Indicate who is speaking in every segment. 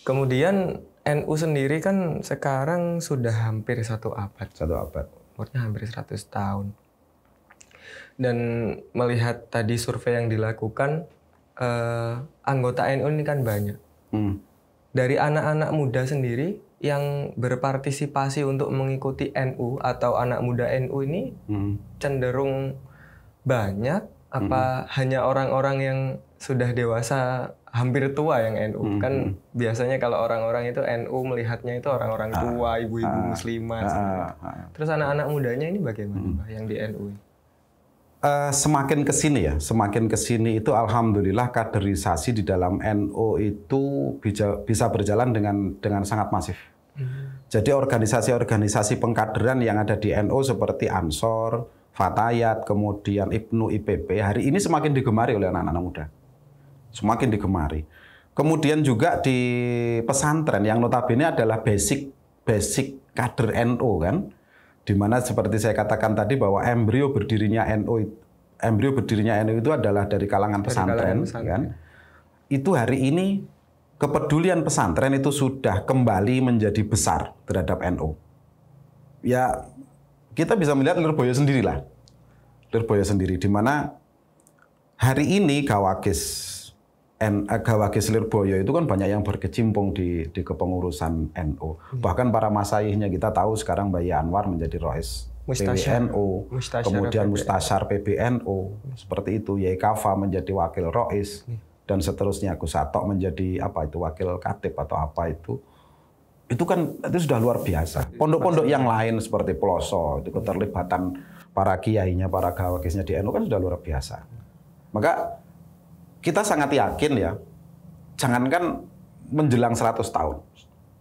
Speaker 1: Kemudian NU sendiri kan sekarang sudah hampir 1 abad.
Speaker 2: 1 abad.
Speaker 1: Umurnya hampir 100 tahun. Dan melihat tadi survei yang dilakukan, anggota NU ini kan banyak. Dari anak-anak muda sendiri yang berpartisipasi untuk mengikuti NU atau anak muda NU ini cenderung banyak apa hanya orang-orang yang sudah dewasa hampir tua yang NU? Kan biasanya kalau orang-orang itu NU melihatnya itu orang-orang tua, ibu-ibu muslimat. Terus anak-anak mudanya ini bagaimana Pak, yang di NU?
Speaker 2: Semakin kesini itu alhamdulillah kaderisasi di dalam NU itu bisa berjalan dengan sangat masif. Jadi organisasi-organisasi pengkaderan yang ada di NU seperti Ansor, Fatayat, kemudian Ibnu IPP hari ini semakin digemari oleh anak-anak muda. Semakin digemari. Kemudian juga di pesantren yang notabene adalah basic kader NU kan. Di mana seperti saya katakan tadi bahwa embrio berdirinya NU itu adalah dari kalangan pesantren, kan? Itu hari ini kepedulian pesantren itu sudah kembali menjadi besar terhadap NU. Ya kita bisa melihat Lirboyo sendirilah, Lirboyo sendiri, di mana hari ini Gawakis Lirboyo itu kan banyak yang berkecimpung di kepengurusan NU. Bahkan para masaihnya kita tahu sekarang Mbak Anwar menjadi Rois PBNU, kemudian Mustasyar PBNU, seperti itu. Yai Kafa menjadi wakil Rois, dan seterusnya. Gus Satok menjadi wakil Katib atau apa itu. Itu kan itu sudah luar biasa. Pondok-pondok yang lain seperti Peloso, itu keterlibatan para kiainya, para gawakisnya di NU kan sudah luar biasa. Maka kita sangat yakin ya, jangankan menjelang 100 tahun.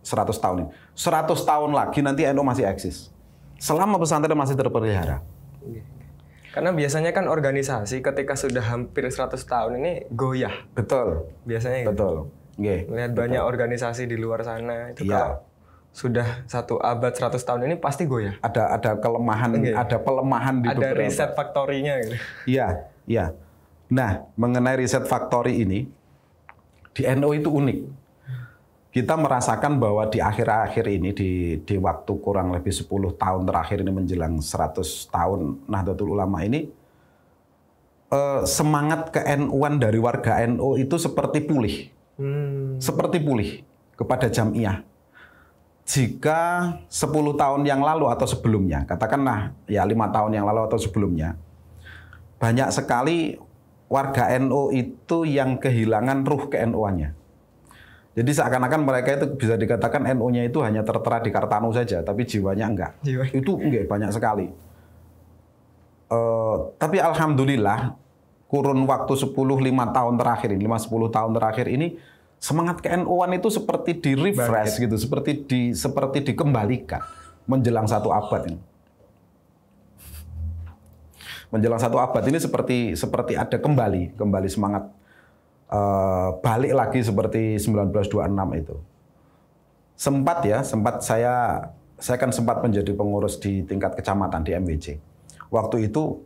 Speaker 2: 100 tahun ini. 100 tahun lagi nanti NU masih eksis. Selama pesantren masih terpelihara.
Speaker 1: Karena biasanya kan organisasi ketika sudah hampir 100 tahun ini goyah.
Speaker 2: Betul.
Speaker 1: Biasanya gitu.
Speaker 2: Betul.
Speaker 1: Melihat banyak organisasi di luar sana itu kalau sudah 1 abad 100 tahun ini pasti goyah.
Speaker 2: Ada kelemahan, ada pelemahan di beberapa.
Speaker 1: Ada reset factory-nya gitu.
Speaker 2: Iya. Nah, mengenai riset factory ini, di NU itu unik. Kita merasakan bahwa di akhir-akhir ini, di waktu kurang lebih 10 tahun terakhir ini menjelang 100 tahun Nahdlatul Ulama ini, semangat ke-NU-an dari warga NU itu seperti pulih. Seperti pulih kepada jamiah. Jika 10 tahun yang lalu atau sebelumnya, katakanlah ya 5 tahun yang lalu atau sebelumnya, banyak sekali warga NU itu yang kehilangan ruh ke-NU-annya. Jadi seakan-akan mereka itu bisa dikatakan NU-nya itu hanya tertera di Kartanu saja, tapi jiwanya enggak. Itu enggak, banyak sekali. Tapi alhamdulillah kurun waktu 10 tahun terakhir ini, 5-10 tahun terakhir ini semangat ke-NU-an itu seperti di-refresh gitu, seperti dikembalikan menjelang 1 abad ini. Menjelang 1 abad ini seperti ada kembali semangat, balik lagi seperti 1926 itu. Sempat saya kan sempat menjadi pengurus di tingkat kecamatan di MWC. Waktu itu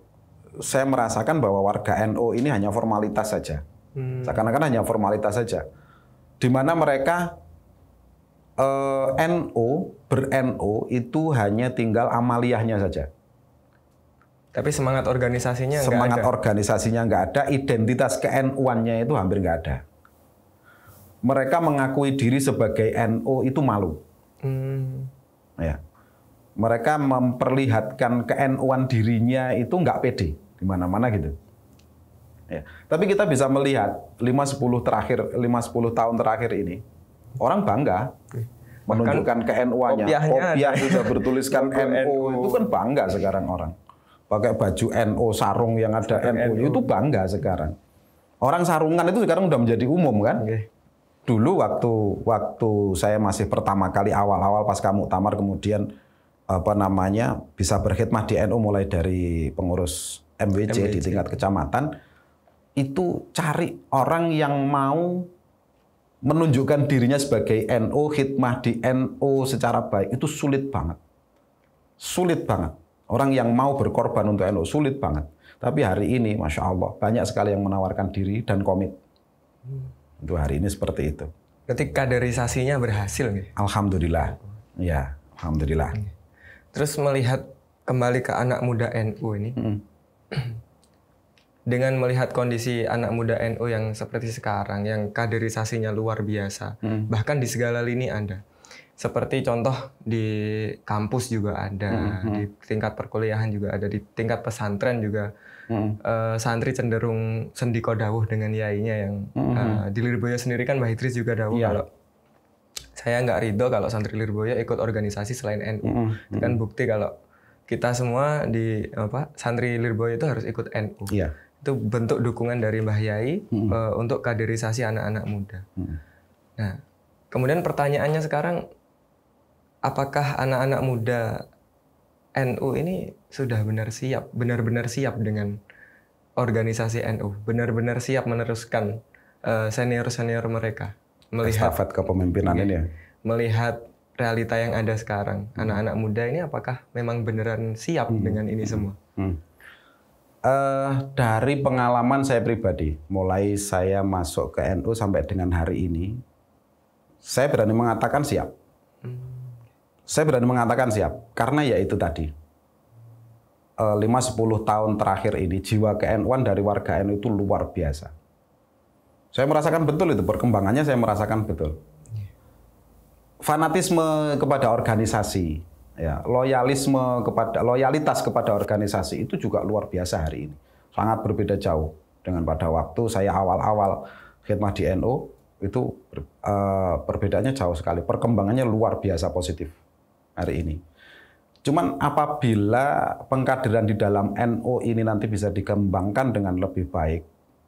Speaker 2: saya merasakan bahwa warga NU ini hanya formalitas saja. Seakan-akan hanya formalitas saja. Di mana mereka ber-NU itu hanya tinggal amaliyahnya saja.
Speaker 1: Tapi semangat organisasinya nggak ada.
Speaker 2: Semangat organisasinya nggak ada, identitas ke-NU-annya itu hampir nggak ada. Mereka mengakui diri sebagai NU itu malu. Ya. Mereka memperlihatkan ke-NU-an dirinya itu nggak pede di mana-mana gitu. Ya. Tapi kita bisa melihat 5-10 tahun terakhir ini orang bangga menunjukkan ke-NU-annya. Kopiah sudah bertuliskan NU, itu kan bangga sekarang orang. Pakai baju NU, sarung yang ada NU, itu bangga sekarang. Orang sarungan itu sekarang udah menjadi umum kan. Dulu waktu saya masih pertama kali awal-awal pasca muktamar kemudian bisa berkhidmat di NU mulai dari pengurus MWC di tingkat kecamatan, itu cari orang yang mau menunjukkan dirinya sebagai NU, khidmah di NU secara baik itu sulit banget. Sulit banget. Orang yang mau berkorban untuk NU sulit banget. Tapi hari ini, Masya Allah, banyak sekali yang menawarkan diri dan komit. Untuk hari ini seperti itu.
Speaker 1: Berarti kaderisasinya berhasil nih?
Speaker 2: Alhamdulillah. Ya, alhamdulillah.
Speaker 1: Terus melihat kembali ke anak muda NU ini, dengan melihat kondisi anak muda NU yang seperti sekarang, yang kaderisasinya luar biasa, bahkan di segala lini ada. Seperti contoh di kampus juga ada, di tingkat perkuliahan juga ada, di tingkat pesantren juga. Santri cenderung sendiko dawuh dengan yainya yang di Lirboyo sendiri kan Mbah Idris juga dawuh kalau saya nggak ridho kalau santri Lirboyo ikut organisasi selain NU. Itu kan bukti kalau kita semua di santri Lirboyo itu harus ikut NU. Itu bentuk dukungan dari Mbah Yai untuk kaderisasi anak-anak muda. Nah, kemudian pertanyaannya sekarang, apakah anak-anak muda NU ini sudah benar-benar siap dengan organisasi NU, benar-benar siap meneruskan senior-senior mereka, melihat
Speaker 2: estafet kepemimpinan ini ya?
Speaker 1: Melihat realita yang ada sekarang, anak-anak muda ini apakah memang beneran siap dengan ini semua?
Speaker 2: Dari pengalaman saya pribadi, mulai saya masuk ke NU sampai dengan hari ini, saya berani mengatakan siap. Saya berani mengatakan siap, karena ya itu tadi. 5-10 tahun terakhir ini, jiwa ke-NU-an dari warga NU itu luar biasa. Saya merasakan betul itu, perkembangannya saya merasakan betul. Fanatisme kepada organisasi, ya, loyalitas kepada organisasi itu juga luar biasa hari ini. Sangat berbeda jauh dengan pada waktu saya awal-awal khidmah di NU, itu perbedaannya jauh sekali. Perkembangannya luar biasa positif hari ini. Cuman apabila pengkaderan di dalam NU ini nanti bisa dikembangkan dengan lebih baik,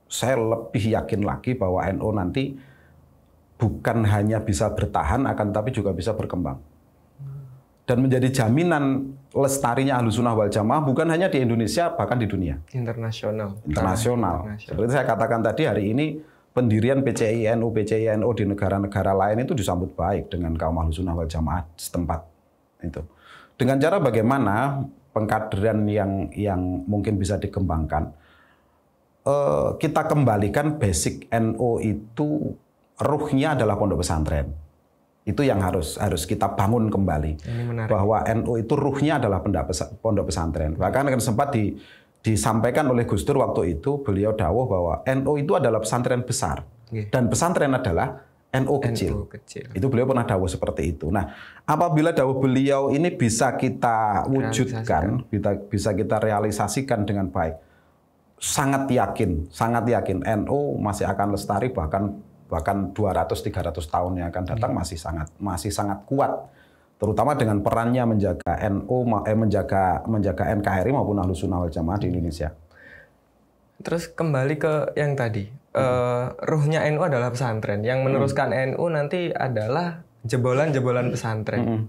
Speaker 2: saya lebih yakin lagi bahwa NU nanti bukan hanya bisa bertahan, akan tapi juga bisa berkembang. Dan menjadi jaminan lestarinya Ahlussunnah wal Jamaah bukan hanya di Indonesia, bahkan di dunia.
Speaker 1: Internasional.
Speaker 2: Seperti saya katakan tadi, hari ini pendirian PCI NU di negara-negara lain itu disambut baik dengan kaum Ahlussunnah wal Jamaah setempat. Itu. Dengan cara bagaimana pengkaderan yang mungkin bisa dikembangkan, kita kembalikan basic NU itu ruhnya adalah pondok pesantren. Itu yang harus kita bangun kembali. Bahwa NU itu ruhnya adalah pondok pesantren. Bahkan sempat disampaikan oleh Gus Dur waktu itu, beliau dawuh bahwa NU itu adalah pesantren besar. Dan pesantren adalah NU kecil. Itu beliau pernah dawuh seperti itu. Nah, apabila dawuh beliau ini bisa kita wujudkan, bisa kita realisasikan dengan baik, sangat yakin NU masih akan lestari, bahkan 200-300 tahun yang akan datang masih sangat kuat, terutama dengan perannya menjaga menjaga NKRI maupun Ahlussunnah wal Jamaah di Indonesia.
Speaker 1: Terus kembali ke yang tadi. Ruhnya NU adalah pesantren. Yang meneruskan NU nanti adalah jebolan-jebolan pesantren.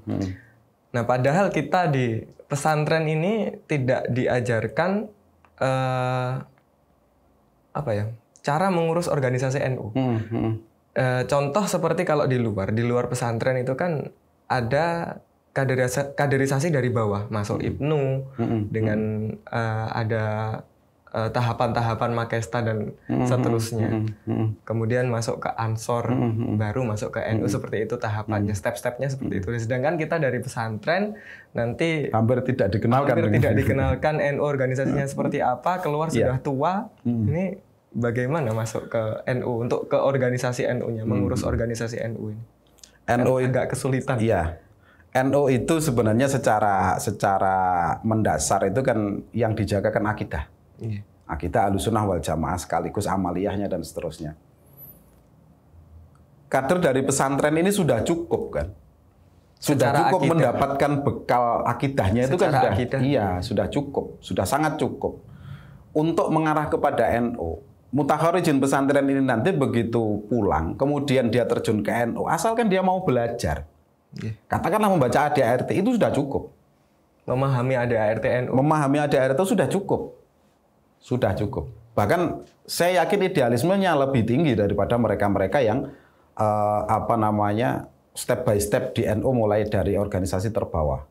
Speaker 1: Nah, padahal kita di pesantren ini tidak diajarkan cara mengurus organisasi NU. Contoh seperti kalau di luar pesantren itu kan ada kaderisasi dari bawah, masuk Ibnu dengan ada tahapan-tahapan Makesta dan seterusnya. Kemudian masuk ke Ansor, baru masuk ke NU, seperti itu tahapannya, step-stepnya seperti itu. Sedangkan kita dari pesantren nanti
Speaker 2: hampir tidak dikenalkan
Speaker 1: NU organisasinya seperti apa, keluar sudah tua. Ini bagaimana masuk ke NU untuk ke organisasi NU-nya, mengurus organisasi NU ini? NU agak kesulitan.
Speaker 2: Iya. NU itu sebenarnya secara mendasar itu kan yang dijaga kan akidah. Akidah Ahlussunnah wal Jamaah sekaligus amaliyahnya dan seterusnya. Kader dari pesantren ini sudah cukup kan? Sudah cukup akidah, mendapatkan bekal akidahnya itu kan sudah cukup, sudah sangat cukup untuk mengarah kepada NU. Mutakharijin pesantren ini nanti begitu pulang, kemudian dia terjun ke NU, asalkan dia mau belajar. Katakanlah membaca ADART itu sudah cukup.
Speaker 1: Memahami ADART NU.
Speaker 2: Memahami ADART itu sudah cukup. Sudah cukup. Bahkan saya yakin idealismenya lebih tinggi daripada mereka-mereka yang step by step di NU mulai dari organisasi terbawah.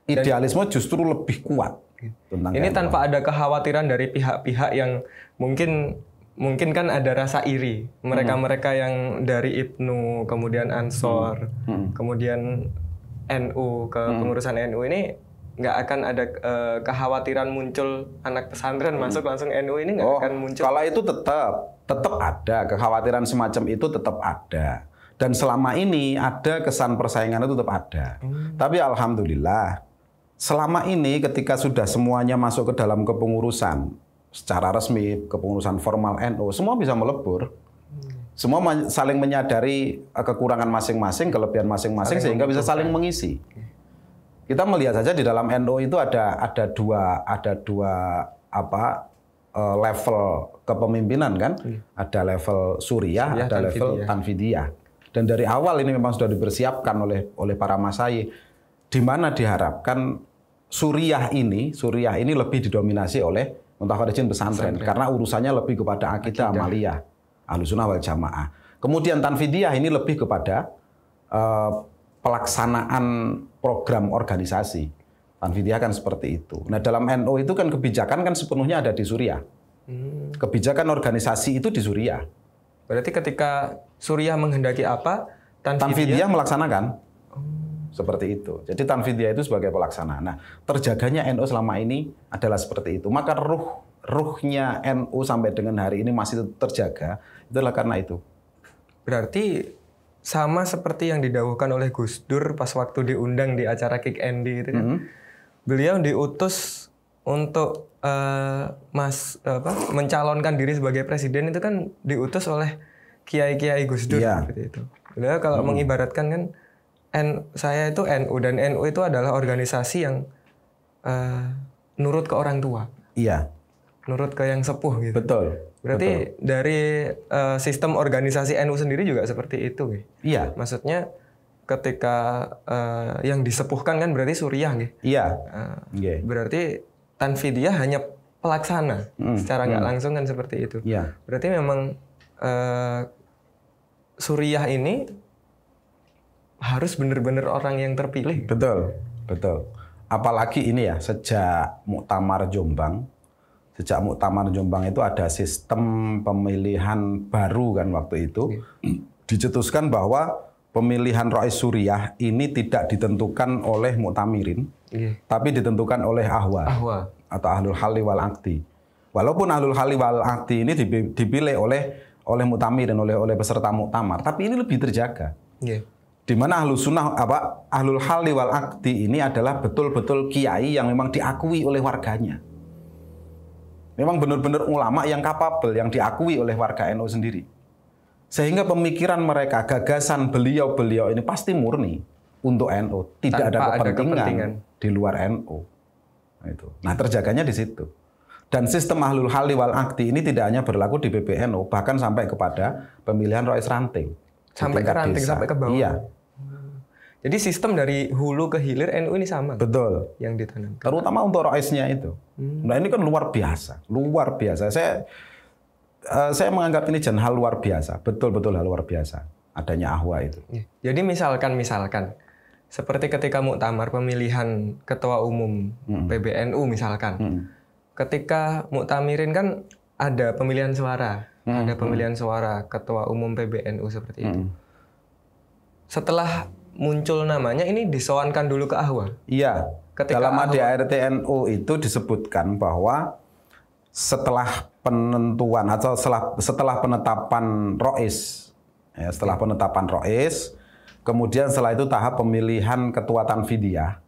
Speaker 2: Idealisme justru lebih kuat.
Speaker 1: Ini tanpa ada kekhawatiran dari pihak-pihak yang mungkin mungkin kan ada rasa iri. Mereka-mereka yang dari IPNU, kemudian Ansor, kemudian NU ke pengurusan NU ini nggak akan ada kekhawatiran muncul anak pesantren masuk langsung NU ini nggak akan muncul.
Speaker 2: Kalau itu tetap ada kekhawatiran semacam itu tetap ada. Dan selama ini ada kesan persaingan itu tetap ada. Tapi alhamdulillah selama ini ketika sudah semuanya masuk ke dalam kepengurusan secara resmi, kepengurusan formal NU, semua bisa melebur. Semua saling menyadari kekurangan masing-masing, kelebihan masing-masing sehingga bisa saling mengisi. Kita melihat saja di dalam NU itu ada dua level kepemimpinan kan? Ada level Suriah, ada level Tanfidiyah. Dan dari awal ini memang sudah dipersiapkan oleh para masai, di mana diharapkan Suriah ini lebih didominasi oleh Muntakhadijin pesantren karena urusannya lebih kepada akidah amaliyah, Ahlussunnah wal Jamaah. Kemudian Tanfidiyah ini lebih kepada pelaksanaan program organisasi. Tanfidiyah kan seperti itu. Nah, dalam NU itu kan kebijakan kan sepenuhnya ada di Suriah. Kebijakan organisasi itu di Suriah.
Speaker 1: Berarti ketika Suriah menghendaki apa,
Speaker 2: Tanfidiyah melaksanakan. Seperti itu. Jadi Tanfidiyah itu sebagai pelaksana. Nah, terjaganya NU selama ini adalah seperti itu. Maka ruhnya NU sampai dengan hari ini masih terjaga, itulah karena itu.
Speaker 1: Berarti sama seperti yang didawuhkan oleh Gus Dur pas waktu diundang di acara Kick Andy itu kan. Beliau diutus untuk mencalonkan diri sebagai presiden itu kan diutus oleh kiai-kiai Gus Dur seperti itu. Beliau kalau mengibaratkan kan saya itu NU dan NU itu adalah organisasi yang nurut ke orang tua.
Speaker 2: Iya.
Speaker 1: Nurut ke yang sepuh gitu.
Speaker 2: Betul.
Speaker 1: Berarti dari sistem organisasi NU sendiri juga seperti itu, gitu.
Speaker 2: Iya.
Speaker 1: Maksudnya ketika yang disepuhkan kan berarti Suriah, gitu.
Speaker 2: Iya.
Speaker 1: Berarti Tanfidiyah hanya pelaksana, secara nggak langsung kan seperti itu.
Speaker 2: Iya.
Speaker 1: Berarti memang Suriah ini harus benar-benar orang yang terpilih.
Speaker 2: Betul, betul. Apalagi ini ya sejak Muktamar Jombang. Sejak Muktamar Jombang itu ada sistem pemilihan baru kan waktu itu. Dicetuskan bahwa pemilihan Rais Suriah ini tidak ditentukan oleh muktamirin, tapi ditentukan oleh ahwa atau ahlul halli wal aqdi. Walaupun ahlul halli wal aqdi ini dipilih oleh muktamirin, oleh peserta muktamar, tapi ini lebih terjaga. Di mana ahlul halli wal aqdi ini adalah betul-betul kiai yang memang diakui oleh warganya. Memang benar-benar ulama yang kapabel, yang diakui oleh warga NU sendiri. Sehingga pemikiran mereka, gagasan beliau-beliau ini pasti murni untuk NU. Tidak ada kepentingan di luar NU. Nah, terjaganya di situ. Dan sistem ahlul halli wal aqdi ini tidak hanya berlaku di PBNU, bahkan sampai kepada pemilihan Rais ranting.
Speaker 1: Sampai ke ranting, sampai ke bawah.
Speaker 2: Iya.
Speaker 1: Jadi sistem dari hulu ke hilir NU ini sama.
Speaker 2: Betul.
Speaker 1: Yang ditanamkan.
Speaker 2: Terutama untuk Raisnya itu. Nah, ini kan luar biasa. Luar biasa. Saya menganggap ini hal luar biasa. Betul-betul hal luar biasa. Adanya ahwa itu.
Speaker 1: Jadi misalkan. Seperti ketika muktamar pemilihan ketua umum PBNU misalkan. Ketika muktamirin kan ada pemilihan suara. Ada pemilihan suara ketua umum PBNU seperti itu. Setelah muncul namanya ini disowankan dulu ke ahwa.
Speaker 2: Iya. Dalam ADART NU itu disebutkan bahwa setelah penentuan atau setelah penetapan Rois, setelah penetapan Rois, kemudian setelah itu tahap pemilihan ketua Tanfidiyah.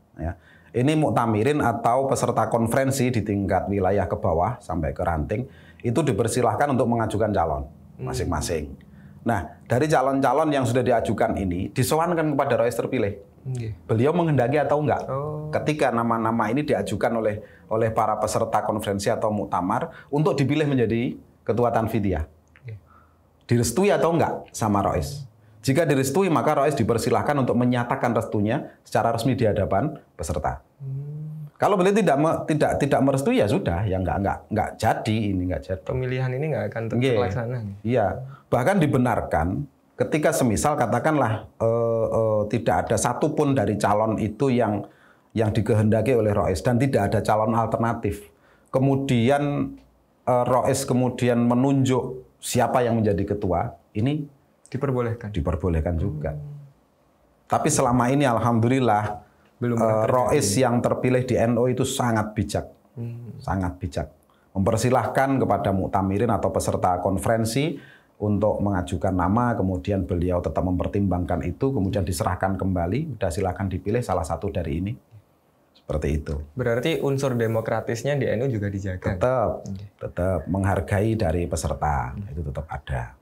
Speaker 2: Ini muktamirin atau peserta konferensi di tingkat wilayah ke bawah sampai ke ranting itu dipersilahkan untuk mengajukan calon masing-masing. Nah, dari calon-calon yang sudah diajukan ini disowankan kepada Rais terpilih. Beliau menghendaki atau enggak. Ketika nama-nama ini diajukan oleh para peserta konferensi atau muktamar untuk dipilih menjadi ketua Tanfidiyah. Direstui atau enggak sama Rais. Jika direstui, maka Rais dipersilahkan untuk menyatakan restunya secara resmi di hadapan peserta. Kalau beliau tidak merestui ya sudah, ya enggak jadi.
Speaker 1: Pemilihan ini enggak akan terlaksana.
Speaker 2: Iya, bahkan dibenarkan ketika semisal katakanlah tidak ada satupun dari calon itu yang dikehendaki oleh Rais dan tidak ada calon alternatif. Kemudian Rois kemudian menunjuk siapa yang menjadi ketua, ini diperbolehkan juga. Tapi selama ini alhamdulillah Rois yang terpilih di NU itu sangat bijak. Sangat bijak. Mempersilahkan kepada muktamirin atau peserta konferensi untuk mengajukan nama, kemudian beliau tetap mempertimbangkan itu, kemudian diserahkan kembali, udah silakan dipilih salah satu dari ini. Seperti itu.
Speaker 1: Berarti unsur demokratisnya di NU juga dijaga?
Speaker 2: Tetap menghargai dari peserta, itu tetap ada.